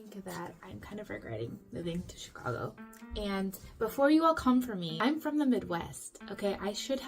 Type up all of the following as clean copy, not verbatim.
think that I'm kind of regretting moving to Chicago. And before you all come for me, I'm from the Midwest. Okay, I should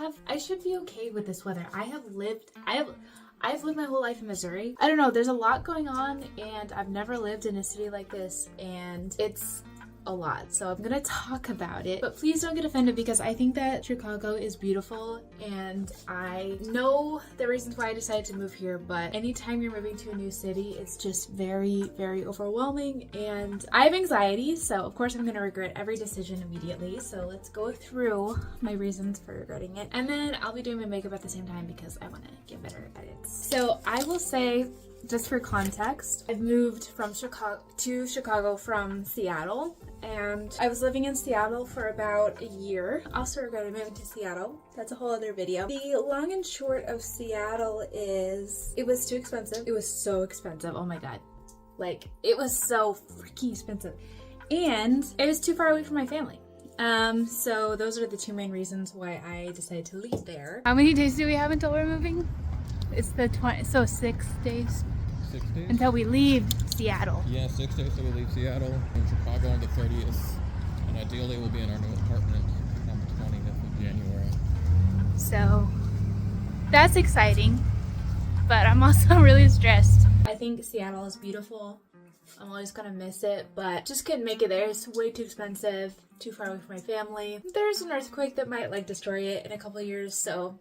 be okay with this weather. I've lived my whole life in Missouri. I don't know, there's a lot going on and I've never lived in a city like this, and it's a lot, so I'm gonna talk about it, but please don't get offended because I think that Chicago is beautiful and I know the reasons why I decided to move here, but anytime you're moving to a new city, it's just very, very overwhelming, and I have anxiety, so of course I'm gonna regret every decision immediately. So let's go through my reasons for regretting it, and then I'll be doing my makeup at the same time because I want to get better at it. So I will say, just for context, I've moved from Chicago from Seattle, and I was living in Seattle for about a year. Also regretted moving to Seattle. That's a whole other video. The long and short of Seattle is it was too expensive. It was so expensive. Oh my god. Like, it was so freaking expensive. And it was too far away from my family. So those are the two main reasons why I decided to leave there. How many days do we have until we're moving? It's the 20, so 6 days. 6 days? Until we leave Seattle. Yeah, 6 days till we leave Seattle. In Chicago on the 30th. And ideally we'll be in our new apartment on the 20th of January. So that's exciting, but I'm also really stressed. I think Seattle is beautiful. I'm always gonna miss it, but just couldn't make it there. It's way too expensive, too far away from my family. There's an earthquake that might like destroy it in a couple of years, so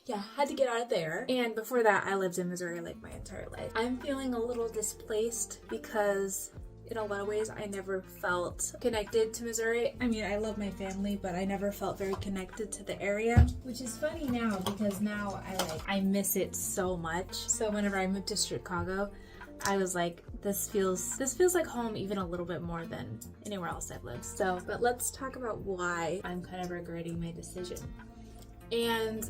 yeah, had to get out of there. And before that, I lived in Missouri like my entire life. I'm feeling a little displaced because in a lot of ways, I never felt connected to Missouri. I mean, I love my family, but I never felt very connected to the area, which is funny now because now I miss it so much. So whenever I moved to Chicago, I was like, this feels like home even a little bit more than anywhere else I've lived. So, but let's talk about why I'm kind of regretting my decision. And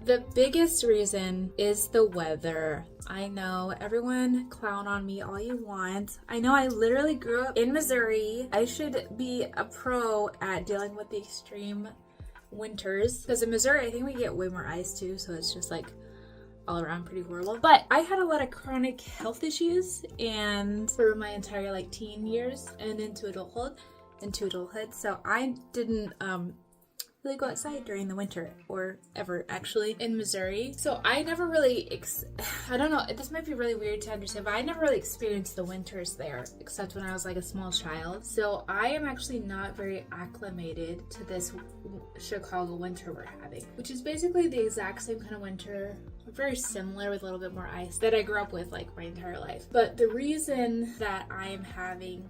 the biggest reason is the weather. I know, everyone clown on me all you want. I know I literally grew up in Missouri. I should be a pro at dealing with the extreme winters. Because in Missouri, I think we get way more ice too, so it's just like all around pretty horrible. But I had a lot of chronic health issues and for my entire like teen years and into adulthood. So I didn't really go outside during the winter or ever actually in Missouri. So I never really I don't know, this might be really weird to understand, but I never really experienced the winters there except when I was like a small child. So I am actually not very acclimated to this Chicago winter we're having, which is basically the exact same kind of winter, very similar with a little bit more ice, that I grew up with like my entire life. But the reason that I am having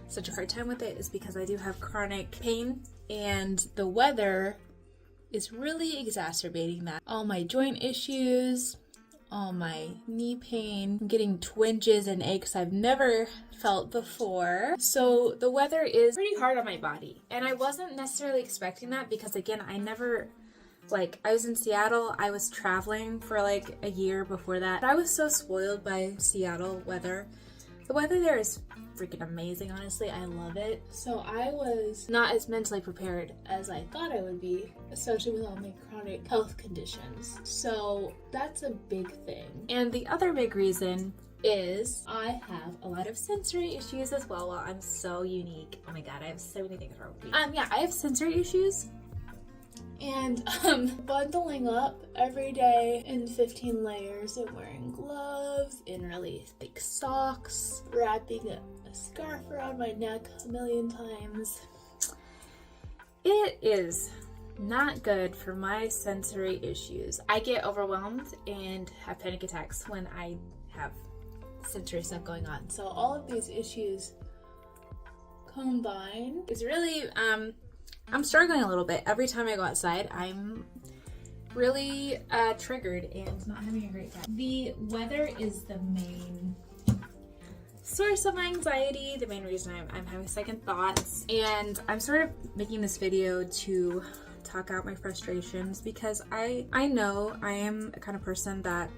such a hard time with it is because I do have chronic pain, and the weather is really exacerbating that. All my joint issues, all my knee pain, I'm getting twinges and aches I've never felt before. So the weather is pretty hard on my body, and I wasn't necessarily expecting that because again, I was in Seattle, I was traveling for like a year before that. I was so spoiled by Seattle weather. The weather there is freaking amazing, honestly. I love it. So I was not as mentally prepared as I thought I would be, especially with all my chronic health conditions. So that's a big thing. And the other big reason is I have a lot of sensory issues as well. Well, I'm so unique. Oh my god, I have so many things wrong with me. Yeah, I have sensory issues. And bundling up every day in 15 layers and wearing gloves and really thick socks, wrapping a scarf around my neck a million times. It is not good for my sensory issues. I get overwhelmed and have panic attacks when I have sensory stuff going on. So all of these issues combined is really, I'm struggling a little bit. Every time I go outside, I'm really triggered and not having a great time. The weather is the main source of my anxiety, the main reason I'm having second thoughts. And I'm sort of making this video to talk out my frustrations because I know I am a kind of person that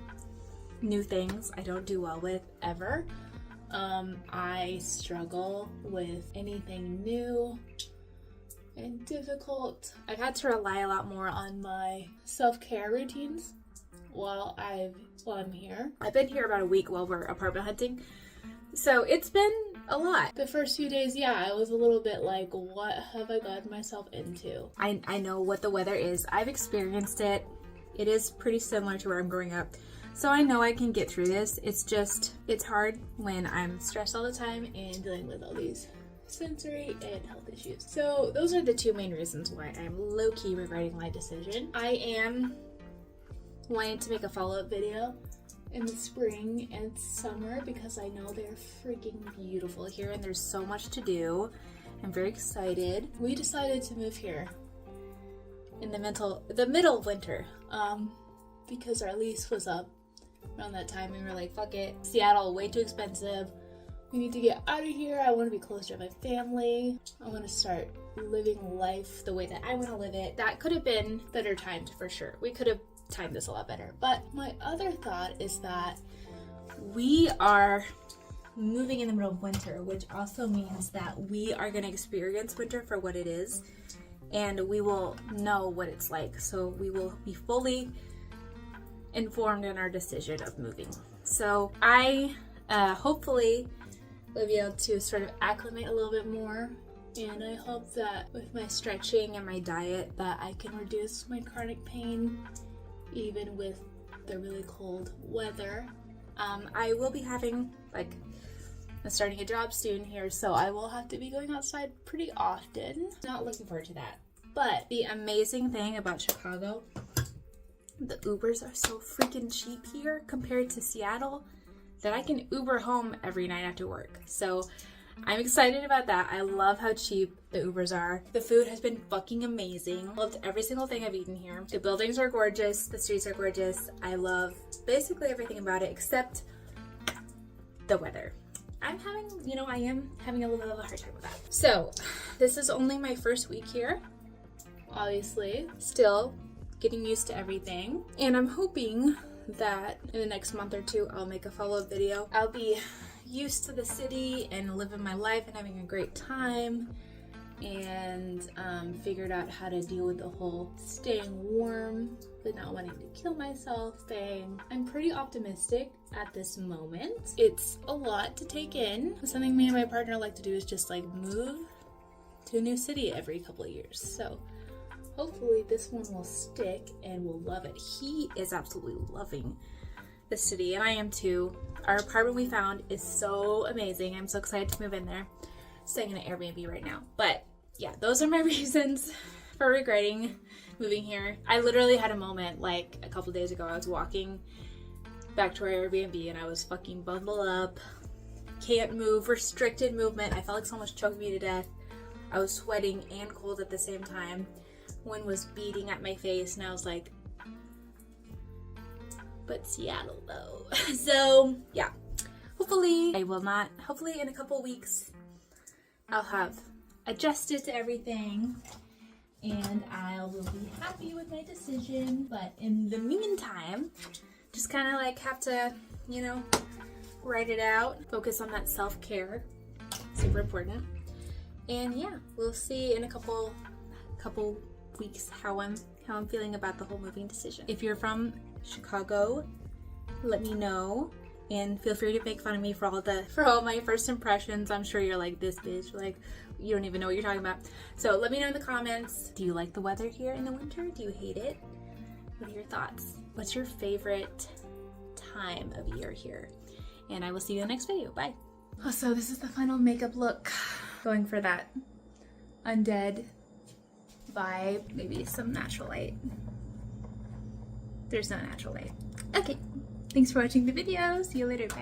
new things I don't do well with ever. I struggle with anything new and difficult. I've had to rely a lot more on my self-care routines while I'm here. I've been here about a week while we're apartment hunting, So it's been a lot. The first few days, yeah, I was a little bit like, what have I gotten myself into? I know what the weather is. I've experienced it. It is pretty similar to where I'm growing up. So I know I can get through this. It's hard when I'm stressed all the time and dealing with all these sensory and health issues. So those are the two main reasons why I'm low-key regretting my decision. I am wanting to make a follow-up video in the spring and summer because I know they're freaking beautiful here and there's so much to do. I'm very excited. We decided to move here in the middle of winter because our lease was up around that time and we were like, fuck it, Seattle, way too expensive. We need to get out of here. I want to be closer to my family. I want to start living life the way that I want to live it. That could have been better timed for sure. We could have timed this a lot better. But my other thought is that we are moving in the middle of winter, which also means that we are going to experience winter for what it is, and we will know what it's like. So we will be fully informed in our decision of moving. So I hopefully will be able to sort of acclimate a little bit more, and I hope that with my stretching and my diet that I can reduce my chronic pain even with the really cold weather. I will be having I'm starting a job soon here, so I will have to be going outside pretty often. Not looking forward to that. But the amazing thing about Chicago, the Ubers are so freaking cheap here compared to Seattle that I can Uber home every night after work. So I'm excited about that. I love how cheap the Ubers are. The food has been fucking amazing. Loved every single thing I've eaten here. The buildings are gorgeous. The streets are gorgeous. I love basically everything about it except the weather. I am having a little bit of a hard time with that. So this is only my first week here. Obviously, still getting used to everything. And I'm hoping that in the next month or two, I'll make a follow-up video. I'll be used to the city and living my life and having a great time, and figured out how to deal with the whole staying warm but not wanting to kill myself thing. I'm pretty optimistic at this moment. It's a lot to take in. Something me and my partner like to do is just move to a new city every couple of years. So hopefully this one will stick and we'll love it. He is absolutely loving the city, and I am too. Our apartment we found is so amazing. I'm so excited to move in there. Staying in an Airbnb right now. But yeah, those are my reasons for regretting moving here. I literally had a moment a couple days ago. I was walking back to our Airbnb and I was fucking bundled up, can't move, restricted movement. I felt like someone was choking me to death. I was sweating and cold at the same time. Wind was beating at my face and I was like, but Seattle though. So yeah, hopefully in a couple weeks I'll have adjusted to everything and I will be happy with my decision. But in the meantime, just kind of have to, write it out, focus on that self-care, super important. And yeah, we'll see in a couple weeks how I'm feeling about the whole moving decision. If you're from Chicago, let me know, and feel free to make fun of me for all my first impressions. I'm sure you're like, this bitch, you don't even know what you're talking about. So let me know in the comments. Do you like the weather here in the winter? Do you hate it? What are your thoughts? What's your favorite time of year here? And I will see you in the next video. Bye. Oh, so this is the final makeup look. Going for that undead vibe, maybe some natural light. There's no natural light. Okay, thanks for watching the video. See you later. Bye.